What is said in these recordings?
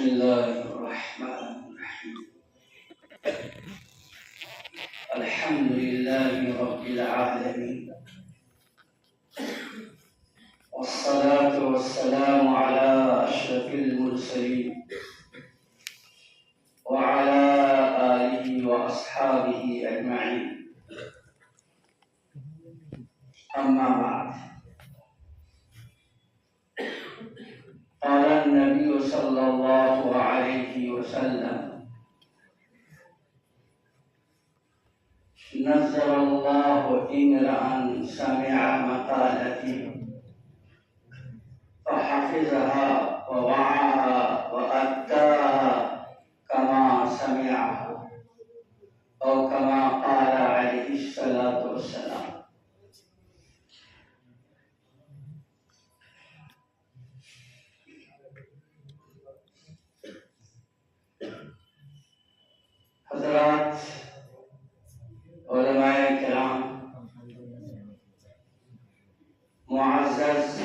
الله الرحمن الرحيم الحمد لله رب العالمين والصلاة والسلام على أشرف المرسلين وعلى آله وأصحابه أجمعين أما بعد قال النبي صلى الله عليه وسلم نزل الله امرأ سمع مقالتي فحفظها ووعاها وأداها كما سمعها أو كما قال عليه الصلاة والسلام. حضرات علماء کرام، معزز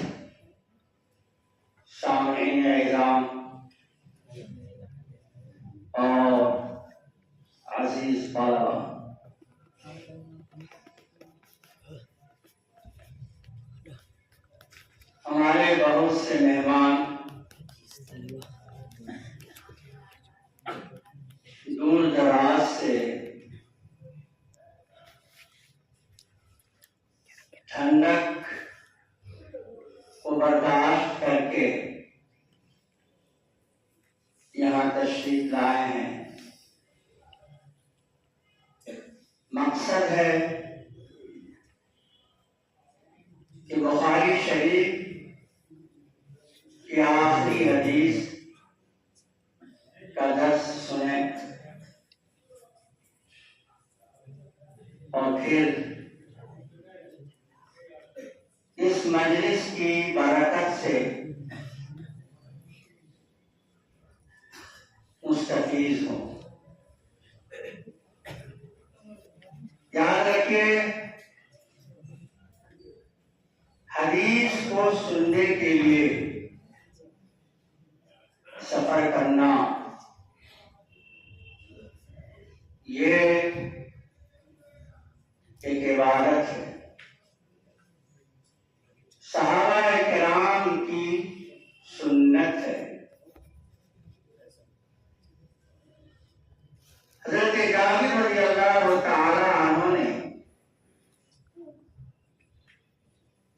سامعین اعظام اور عزیز طلبہ، ہمارے بہت سے مہمان دور دراز سے ٹھنڈک کو برداشت کر کے یہاں تشریف لائے ہیں. مقصد ہے کہ بخاری شریف کی آخری حدیث کا درس سنیں اور پھر اس مجلس کی برکت سے مستفیض ہوں. یاد رکھیے، حدیث کو سننے کے لیے سفر کرنا یہ ایک عبادت ہے. صحابہ کرام کی سنت ہے. حضرت جابر رضی اللہ تعالی عنہ نے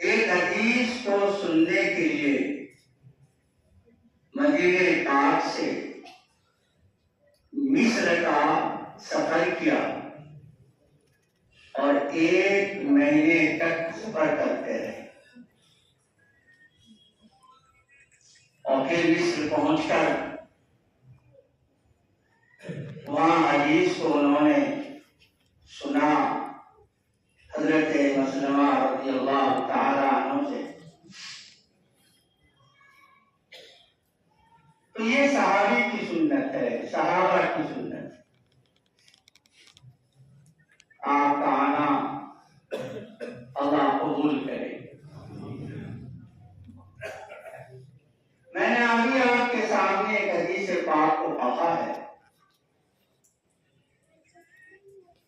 ایک حدیث کو سننے کے لیے مدینہ پاک سے مصر کا سفر کیا اور 1 مہینے تک سفر کرتے رہے اور پھر مصر پہنچ کر وہاں حدیث کو انہوں نے سنا حضرت مسلمہ رضی اللہ تعالی عنہ سے. تو یہ صحابی کی سنت ہے، صحابہ کی سنت ہے. آپ کا آنا اللہ قبول کرے. میں نے ابھی آپ کے سامنے ایک حدیث پاک کو پڑھا ہے.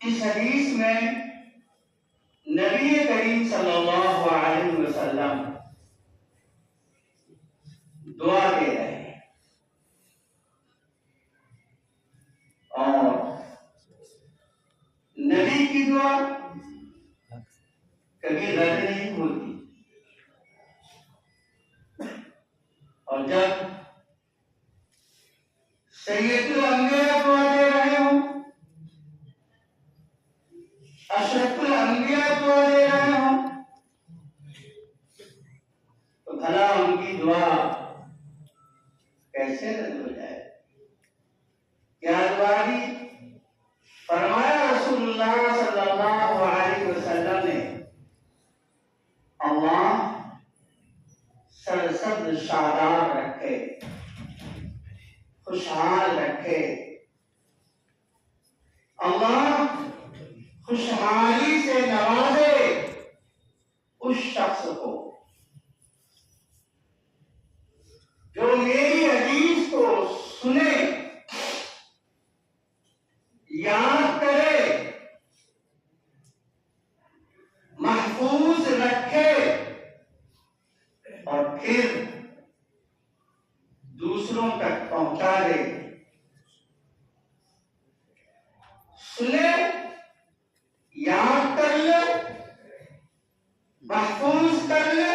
اس حدیث میں نبی کریم صلی اللہ علیہ وسلم دعا دے رہے ہیں اور نبی کی دعا کبھی رد نہیں ہوتی. اور جب سید الانبیاء دعا دے رہے ہوں، اشرف الانبیاء دعا دے رہے ہوں، تو بھلا ان کی دعا کیسے رد ہو جائے؟ کیا دعا دی؟ فرمایا رسول اللہ صلی اللہ علیہ وسلم نے، اللہ سرسبز شاداب رکھے، خوشحال رکھے. اللہ خوشحالی سے نوازے اس شخص کو جو میری حدیث کو دوسروں تک پہنچا دے، سنے، یاد کر لے، محفوظ کر لے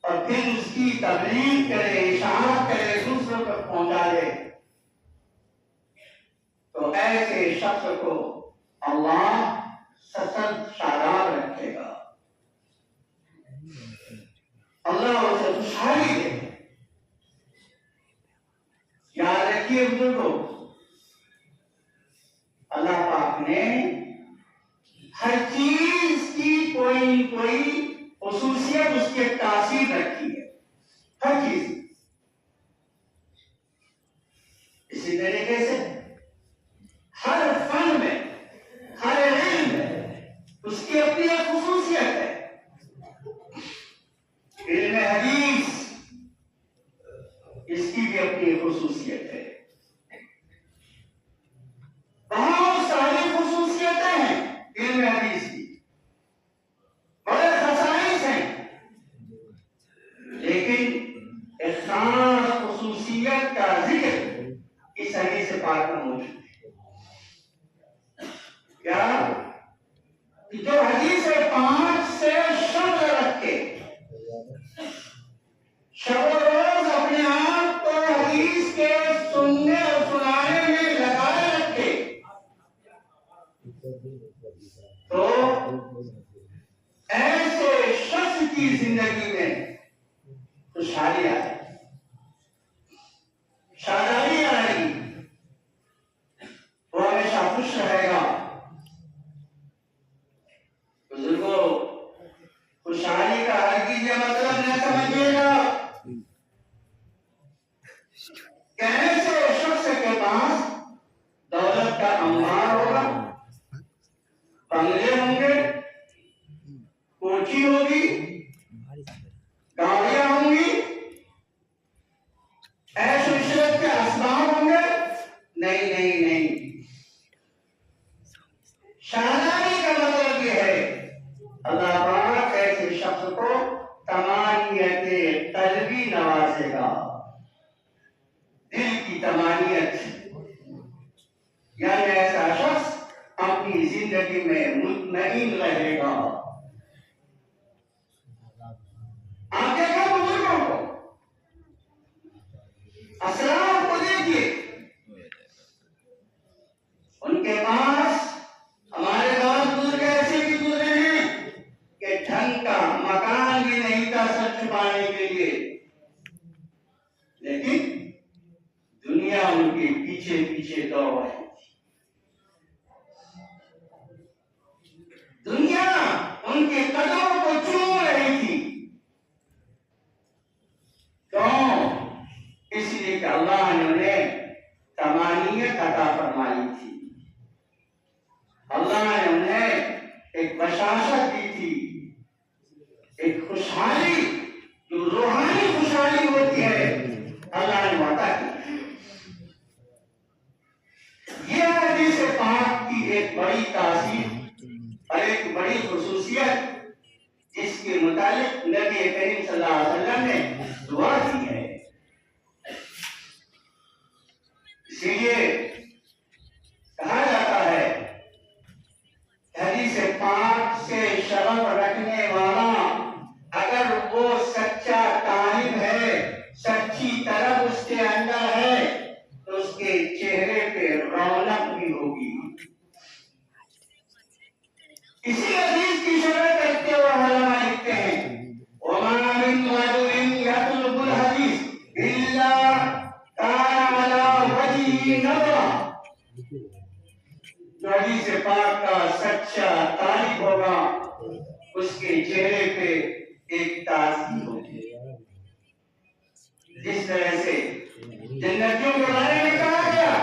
اور پھر اس کی تبلیغ کرے، اشاعت کرے، دوسروں تک پہنچا دے، تو ایسے شخص کو اللہ سسد شاداب رکھے گا، اللہ اسے خوشحالی دے۔ یاد رکھیے بزرگوں، اللہ پاک نے ہر چیز کی کوئی کوئی خصوصیت اس کی تاثیر رکھی ہے، ہر چیز۔ اسی طریقے سے ہر فن میں، ہر علم میں اس کی اپنی ایک خصوصیت ہے۔ علم حدیث اس کی بھی اپنی خصوصیت ہے، بہت ساری خصوصیتیں ہیں علم حدیث کی، بڑے خصائص ہیں، لیکن ایک خاص خصوصیت کا ذکر اس حدیث پاک میں موجود ہے۔ کیا؟ جو حدیث پاک سے شبد رکھ کے شب و روز اپنے آپ کو حدیث کے سننے اور سنانے میں لگائے رکھے، تو ایسے شخص کی زندگی میں خوشحالی آئے، شادابی آئے گی، وہ ہمیشہ خوش رہے گا۔ بزرگوں، خوشحالی کا ہرگز یہ مطلب نہ سمجھیے گا کہ ایسے شخص کے پاس دولت کا انبار ہوگا، بنگلے ہوں گے، کوٹھی ہوگی، گاڑیاں ہوں گی، عیش و عشرت کے اسباب ہوں گے۔ نہیں نہیں نہیں، شادابی کا مطلب یہ ہے اللہ پاک ایسے شخص کو تمانیت قلبی نوازے گا، دل کی تمانیت، یعنی ایسا شخص اپنی زندگی میں مطمئن رہے گا۔ آپ دیکھیں بزرگوں کو، اسلاف کو دیکھیے، ان کے پاس ہمارے پاس بزرگ ایسے بھی گزرے ہیں کہ ڈھنگ کا مکان بھی نہیں تھا سر چھپانے کے لیے، لیکن دنیا ان کے پیچھے پیچھے دوڑ رہی تھی، دنیا ان کے قدموں کو چوم رہی تھی۔ کیوں؟ اس لیے کہ اللہ نے انہیں تمانیت عطا فرمائی تھی، اللہ نے انہیں ایک بشاشت دی تھی، ایک خوشحالی جو روحانی خوشحالی ہوتی ہے اللہ نے عطا کی۔ یہ حدیث پاک کی ایک بڑی تاثیر اور ایک بڑی خصوصیت جس کے متعلق نبی کریم صلی اللہ علیہ وسلم نے دعا کی ہے۔ اسی لیے کہا جاتا ہے حدیث پاک سے شغف رکھنے والا اگر وہ سچا طالب ہے، سچی طرف اس کے اندر ہے، تو اس کے چہرے پہ رونق بھی ہوگی۔ اسی حدیث کی شرح کرتے ہوئے علماء لکھتے ہیں وَمَا مِن رَجُلٍ يَطْلُبُ الْحَدِيثَ إِلَّا كَانَ عَلَى وَجْهِهِ نَظْرَةٌ، جو حدیث پاک کا سچا طالب ہوگا اس کے چہرے پہ ایک تازگی ہوگی۔ جس طرح سے جنتیوں کے بارے میں کہا گیا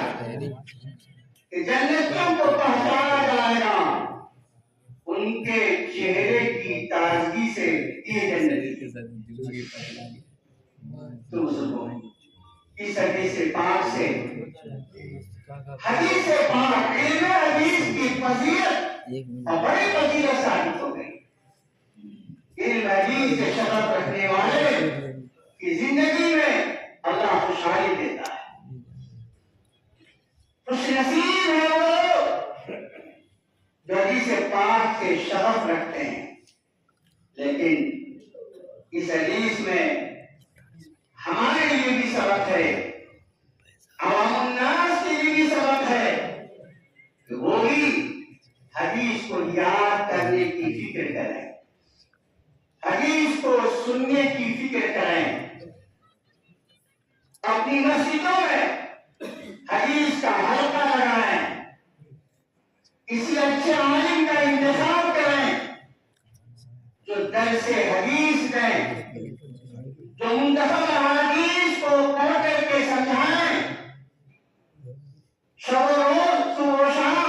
کہ جنتیوں کو پہچانا جائے گا ان کے چہرے کی تازگی سے، یہ جنتی تو اس حدیث پاک سے، حدیث پاک علم حدیث کی فضیلت اور بڑی فضیلت ثابت ہو گئی۔ علم حدیث سے شغف رکھنے والے کی زندگی میں اللہ خوشحالی دیتا ہے. خوش نصیب ہے وہ جو حدیث پاک سے شغف رکھتے ہیں. لیکن اس حدیث میں ہمارے لیے بھی سبق ہے, عوام الناس کے لیے بھی سبق ہے کہ وہ بھی حدیث کو یاد کرنے کی فکر کریں, حدیث کو سننے کی فکر کریں, اپنی مسجدوں میں حدیث کا حلقہ لگائیں, کسی اچھے عالم کا انتخاب کریں جو درس حدیث دیں, جو منتخب احادیث کو پڑھ کر کے سمجھائیں, شب و روز صبح و شام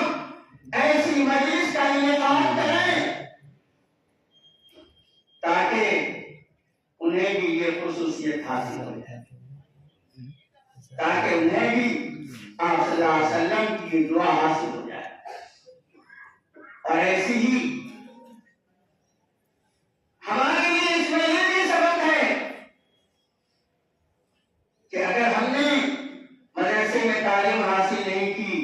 ایسی مجلس کا انعقاد کریں تاکہ انہیں بھی یہ خصوصیت حاصل ہو جائے, تاکہ انہیں بھی آپ صلی اللہ علیہ وسلم کی یہ دعا حاصل ہو جائے. اور ایسی ہی ہمارے لیے اس میں یہ بھی سبق ہے کہ اگر ہم نے مدرسے میں تعلیم حاصل نہیں کی,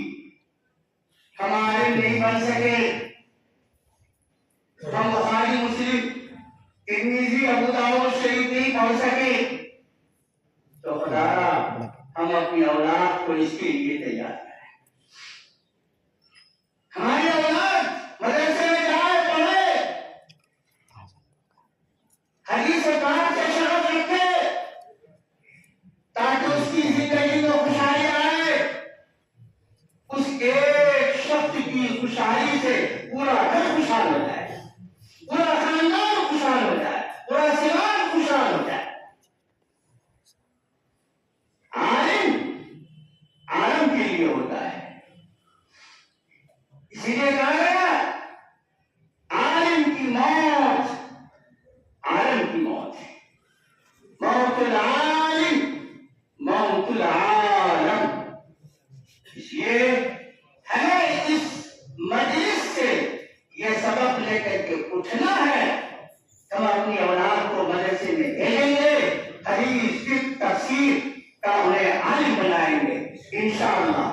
ہم عالم نہیں بن سکے, ہم بخاری مسلم ترمذی ابو داؤد شریف نہیں پڑھ سکے, تو خدا ہم اپنی اولاد کو اس کے لیے تیار کریں. ہماری اولاد مدرسے میں جائے, پڑھے, حدیث پاک سے شغف رکھے, تاکہ اس کی زندگی میں خوشحالی آئے. اس ایک شخص کی خوشحالی سے پورا گھر خوشحال ہو جائے, پورا خاندان خوشحال ہو جائے, پورا سماج خوشحال ہو جائے. عالم کے لیے ہوتا ہے, اسی لیے کہا گیا عالم کی موت عالم کی موت ہے, موت العالم موت العالم. اس لیے ہمیں اس مجلس سے یہ سبق لے کر کے اٹھنا ہے. ہم اپنی اولاد کو مدرسے میں بھیجیں گے, حدیث فقہ تفسیر کا انہیں عالم بنائیں گے انشاءاللہ.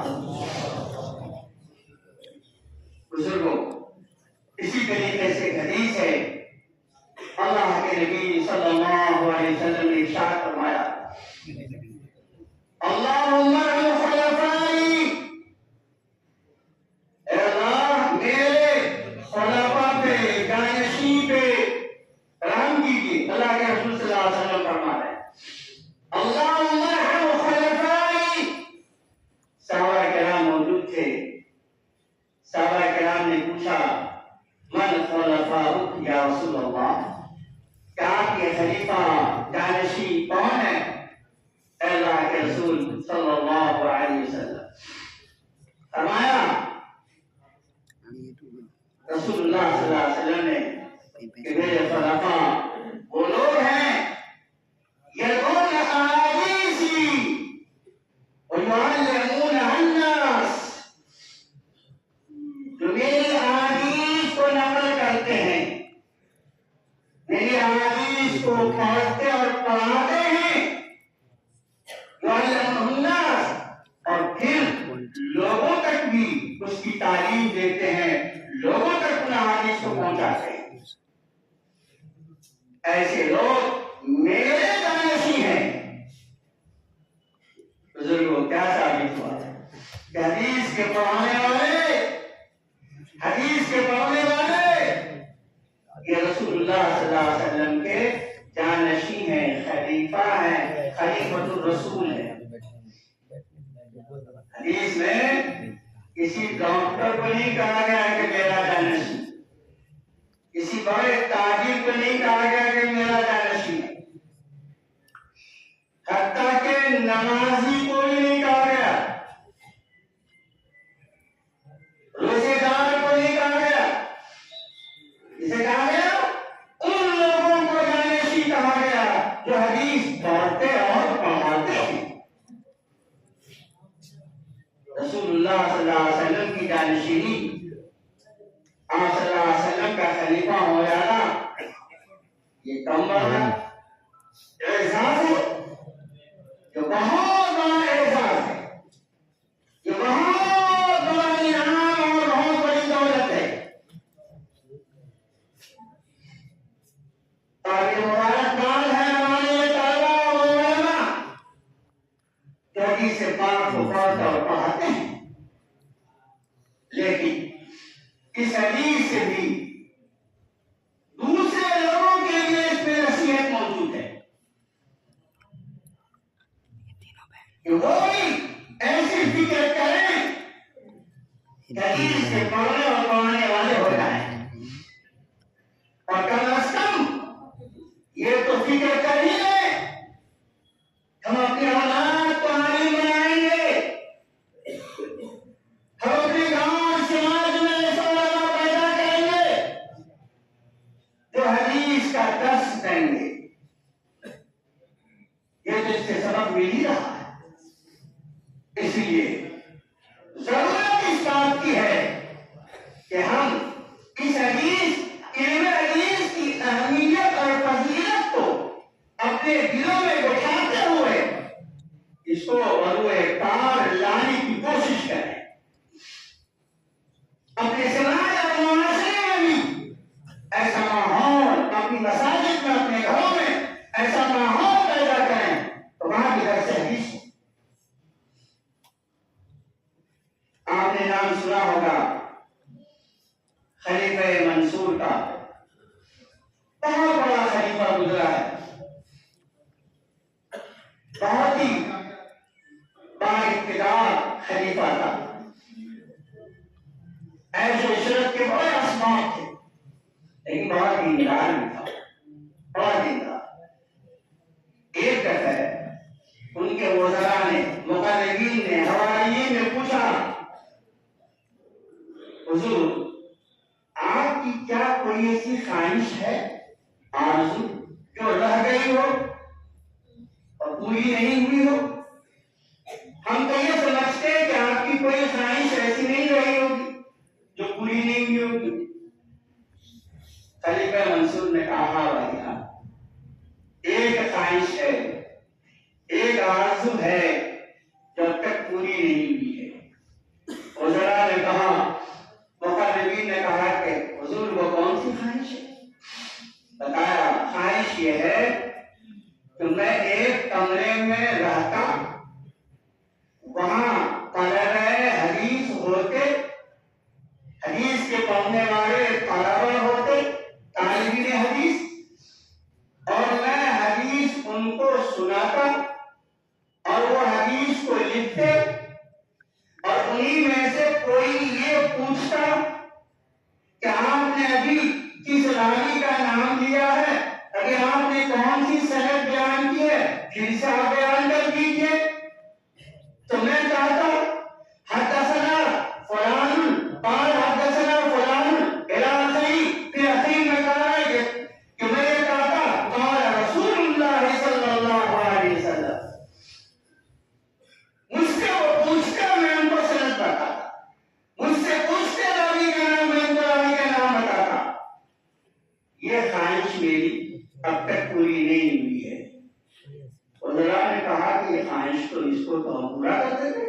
بزرگوں, اسی طریقے سے حدیث ہے, اللہ کے نبی صلی اللہ علیہ وسلم نے ارشاد فرمایا, اللہم ارحم خلفائی, اے اللہ میرے خلفاء پہ, جانشین پہ رحم کیجیے. اللہ کے رسول صلی اللہ علیہ وسلم فرما رہے ہیں اللہم ارحم خلفائی. صحابہ کرام موجود تھے, صحابہ کرام نے پوچھا من خلفاؤک یا رسول اللہ, کہ آپ کے خلیفہ جانشین کون ہے اے اللہ کے رسول صلی اللہ علیہ وسلم؟ فرمایا رسول اللہ صلی اللہ علیہ وسلم نے کہ میرے خلفاء وہ لوگ ہیں یلون احادیثی ویعلمون الناس, جو میری احادیث کو نقل کرتے ہیں, میری احادیث کو پڑھتے اور پڑھاتے ہیں, ویعلمون الناس, اور پھر لوگوں تک بھی اس کی تعلیم دیتے ہیں, لوگوں تک ان احادیث کو پہنچاتے ہیں. ایسے لوگ میرے جانشین ہیں. بزرگوں, کیا ثابت ہوا کہ حدیث کے پڑھانے والے, حدیث کے پڑھنے والے یہ رسول اللہ صلی اللہ علیہ وسلم کے جانشین ہیں, خلیفہ ہیں, خلیفۃ الرسول ہیں. حدیث میں کسی ڈاکٹر کو نہیں کہا گیا کہ میرا جانشین, کسی بڑے تاجر کو نہیں کہا گیا کہ میرا جانشین ہے, حتیٰ کہ نمازی کو بھی نہیں کہا گیا, روزے دار کو نہیں کہا گیا. اسے کہا گیا ان لوگوں کو جانشین کہا گیا جو حدیث پڑھتے اور پڑھاتے ہیں. رسول اللہ صلی اللہ علیہ وسلم کی جانشینی, آپ صلی اللہ علیہ وسلم کا خلیفہ ہو جانا, یہ کم بڑا اعزاز ہے جو بہت تو حدیث پاک کو پڑھتے اور پڑھاتے ہیں، لیکن اس حدیث سے بھی دوسرے لوگوں کے لیے اس میں نصیحت موجود ہے کہ وہ بھی ایسی فکر کریں کہ حدیث کے پڑھنے اور پڑھانے والے ہو جائیں، اور کم از کم یہ تو فکر کر ہی لیں ہم اپنے اولاد کو عالم بنائیں گے، ہم اپنے گاؤں سماج میں ایسا علماء پیدا کریں گے جو حدیث کا درس دیں گے۔ یہ تو اس سے سبق مل ہی رہا ہے، اس لیے ضرورت اس بات کی ہے کہ ہم اس حدیث علم حدیث کی اہمیت اور فضیلت کو اپنے دلوں میں بٹھاتے ہوئے اس کو بروئے کار لانے کی کوشش کریں، اپنے سماج اور معاشرے میں بھی ایسا ماحول، اپنی مساجد میں، اپنے گھروں میں ایسا ماحول پیدا کریں تو وہاں کی درس حدیث ہو۔ آپ نے نام سنا ہوگا خلیفہ منصور کا، بہت بڑا خلیفہ گزرا ہے، بہت ہی بااقتدار خلیفہ تھا، عیش و عشرت کے بڑے اسباب تھے، لیکن بہت دیندار بھی تھا، بہت دیندار۔ ایک دفعہ ان کے وزراء نے، مقربین نے، حواریین نے پوچھا، حضور آپ کی کیا کوئی ایسی خواہش ہے، آرزو جو رہ گئی ہو اور پوری نہیں ہوئی ہو؟ ہم تو یہ سمجھتے ہیں کہ آپ کی کوئی خواہش ایسی نہیں رہی ہوگی جو پوری نہیں ہوئی ہوگی۔ خلیفہ منصور نے کہا، ہاں بھائی ہاں، ایک خواہش ہے، ایک آرزو ہے جو اب تک پوری نہیں ہوئی ہے۔ وزراء نے کہا، مقربین نے کہا کہ حضور وہ کون سی خواہش ہے؟ بتایا، خواہش یہ ہے کہ میں ایک کمرے میں رہتا، وہاں طلبہ حدیث ہوتے، حدیث کے پڑھنے والے طلبہ ہوتے، طالبین حدیث، اور میں حدیث ان کو سناتا اور وہ حدیث کو لکھتے، اور انہی میں سے کوئی یہ پوچھتا کہ آپ نے ابھی کس راوی کا نام لیا ہے، ابھی آپ نے کون سی سند بیان کی ہے، پھر سے آپ بیان کر دیجیے، تو میں چاہتا حدثنا فلان قال حدثنا فلان الى آخری، پھر آخری میں کہا ہے کہ میں یہ چاہتا قال رسول اللہ صلی اللہ علیہ وسلم، مجھ سے وہ پوچھتے میں ان کو سند بتاتا، مجھ سے پوچھتے راوی کا نام، میں ان کو راوی کا نام بتاتا۔ یہ خواہش میری اب تک پوری نہیں ہوئی ہے۔ وزراء نے کہا کہ یہ خواہش تو اس کو ہم پورا کر دیں گے،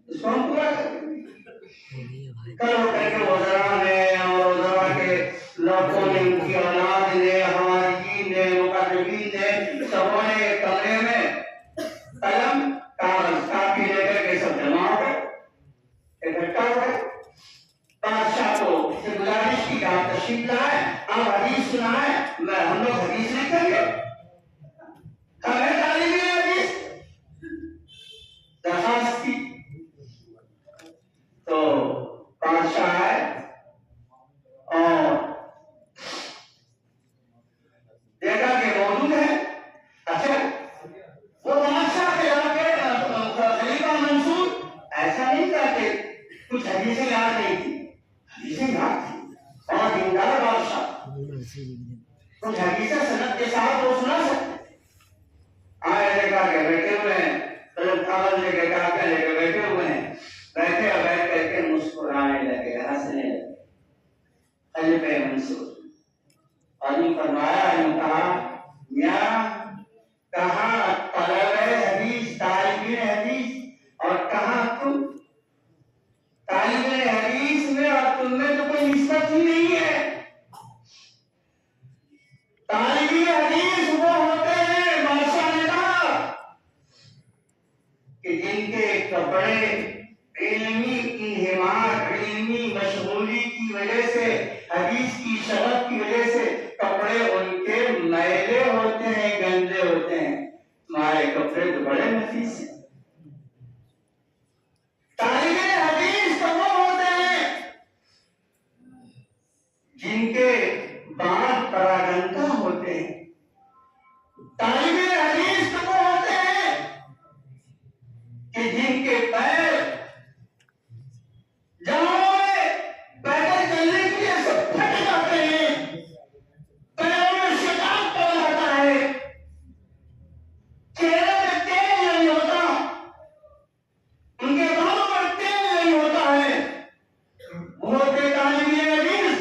اس کو ہم پورا کر دیں گے۔ کرو کر کے وزراء نے اور وزراء کے لوگوں نے، ان کی اولاد نے، حواریین نے، مقربین نے، سبوں نے ایک کمرے میں قلم کاغذ کاپی لے کر کے سب جمع ہو گئے، اکٹھا ہو گئے۔ بادشاہ کو سے گزارش کی کہ آپ تشریف لائیں، آپ حدیث سنائیں، ہم لوگ حدیث لکھیں گے، ہمیں تعلیم حدیث درخواست کی۔ تو بادشاہ آئے اور دیکھا کہ موجود ہے۔ اچھا، وہ بادشاہ کے خلیفہ منصور ایسا نہیں تھا کہ کچھ حدیثیں یاد نہیں تھی، حدیثیں یاد تھی، اور دیندار بادشاہ، کچھ حدیثیں سند کے ساتھ وہ سنا سکتے۔ آئے دیکھا کہ بیٹھے ہوئے ہیں، قلم کاغذ لے کے کاغذ لے کے بیٹھے ہوئے ہیں، بیٹھے اور بیٹھ کر کے مسکرانے لگے، ہنسنے لگے۔ خلیفہ منصور اور یوں فرمایا، یوں کہا، میاں کہاں طلبہ حدیث، طالبین حدیث، اور کہاں تم؟ طالبین حدیث میں اور تم میں تو کوئی نسبت ہی نہیں ہے۔ طالبین حدیث وہ کہ جن کے کپڑے علمی انہماک، علمی مشغولی کی وجہ سے، حدیث کی شرف کی وجہ سے کپڑے ان کے میلے ہوتے ہیں، گندے ہوتے ہیں، تمہارے کپڑے تو بڑے نفیس ہیں۔ طالب حدیث تو وہ ہوتے ہیں جن کے بال پراگندہ ہوتے ہیں، طالب حدیث تو وہ ہوتے ہیں کہ جن کے پیر جہاں پیدل چلنے کے لیے سب پھٹ جاتے ہیں، پیروں میں شتاب پڑ جاتا ہے، چہرے میں تیل نہیں ہوتا، ان کے بالوں میں تیل نہیں ہوتا ہے، بولتے طالب حدیث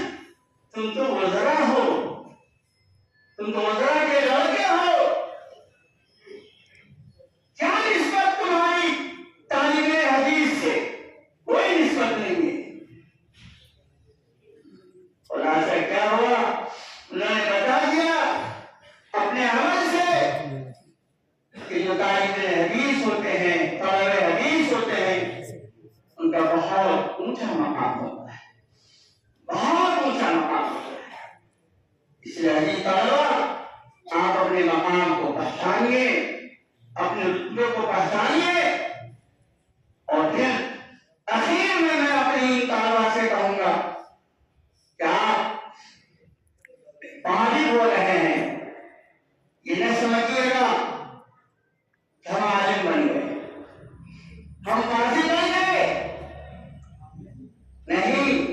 تم تو وزراء ہو، تم تو وزراء کے لڑکے ہو، کیا نسبت تمہاری طالب حدیث سے؟ کوئی نسبت نہیں ہے۔ اور آج کیا ہوا، انہوں نے بتا دیا اپنے عمل سے کہ جو طالب حدیث ہوتے ہیں، طالب حدیث ہوتے ہیں، ان کا بہت اونچا مقام ہوتا ہے، بہت اونچا مقام ہوتا ہے۔ اس لیے عزیز طلبہ، آپ اپنے مقام کو پہچانیے، اپنے رتبے کو پہچانیے، اور پھر اخیر میں اپنی طلبہ سے کہوں گا کہ آپ پانی بول رہے ہیں، یہ نہ سمجھیے گا کہ ہم عالم بن گئے، ہم قاضی بن گئے، نہیں،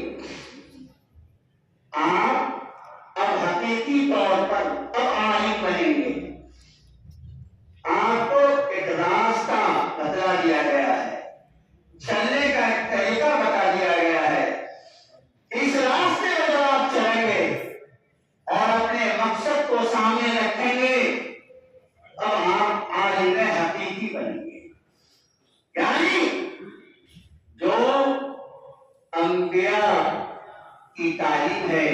آپ اب حقیقی طور پر اب عالم بنیں گے۔ آپ کو ایک راستہ بتلا دیا گیا ہے، چلنے کا ایک طریقہ بتا دیا گیا ہے، اس راستے میں جب آپ چلیں گے اور اپنے مقصد کو سامنے رکھیں گے، اب آپ عالم حقیقی بنیں گے۔ یعنی جو انبیاء کی تعلیم ہے،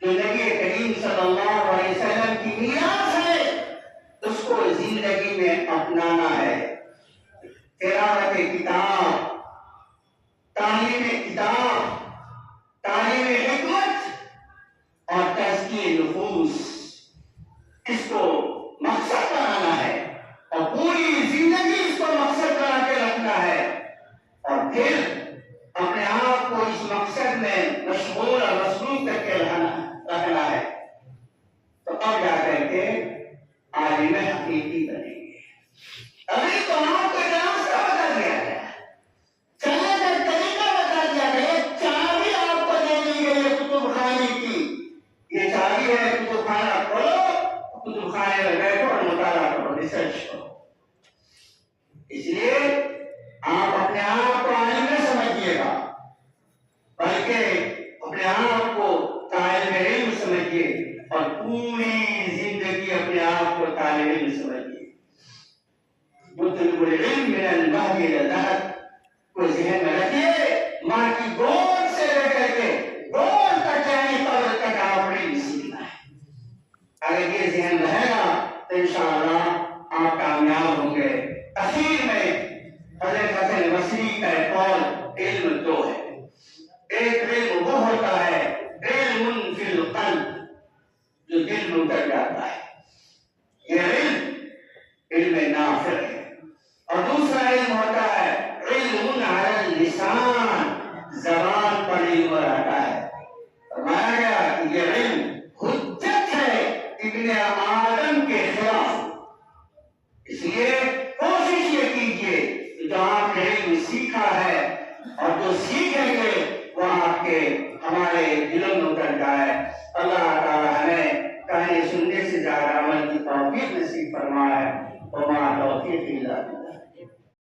جو نبی کریم صلی اللہ علیہ وسلم کی میراث ہے، اس کو زندگی میں اپنانا ہے۔ تلاوت کتاب، تعلیم کتاب، تعلیم حکمت اور تزکیہ نفوس، اس کو مقصد بنانا ہے اور پوری زندگی اس کو مقصد بنا کے رکھنا ہے، اور پھر اپنے آپ کو اس مقصد میں مشغول اور مصروف کر کے رکھنا ہے، تو اب جا کر کے عالم حقیقی بنیں گے۔ ابھی تو آپ کو راستہ بتا دیا گیا، چلنے کا طریقہ بتا دیا گیا، چابی آپ کو دے دی گئی ہے کتب خانے کی، یہ چابی ہے کتب خانہ کھولو، کتب خانے میں بیٹھو اور مطالعہ کرو، ریسرچ کرو۔ اس لیے آپ اپنے آپ کو عالم نہ سمجھیے گا، بلکہ اپنے آپ کو طالب علم سمجھیے اور پوری زندگی اپنے آپ کو طالب علم سمجھیے۔ مطلب العلم من المهد الى اللحد کو ذہن میں رکھیے، ماں کی گود سے لے کر کے گود تک یعنی قبر تک آپ نے سیکھنا ہے۔ اگر یہ ذہن رہے گا تو انشاءاللہ آپ کامیاب ہوں گے۔ اخیر میں حضرت حسن بصری کا ایک قول، علم دو ہے، ایک علم وہ ہوتا ہے علم فی القلب، جو دل میں اتر جاتا ہے، یہ علم نافع ہے، اور دوسرا علم ہوتا ہے علم علی اللسان، زبان پر علم رہتا ہے۔ فرمایا گیا کہ یہ علم حجت ہے ابن آدم کے خلاف، اس لیے کوشش یہ کیجیے کہ جو آپ نے علم سیکھا ہے اور جو سیکھیں گے وہ آپ کے ہمارے دلوں میں اتر جائے۔ اللہ تعالی ہمیں کہنے سننے سے زیادہ عمل کی توفیق نصیب فرمائے، وما توفیق الا باللہ۔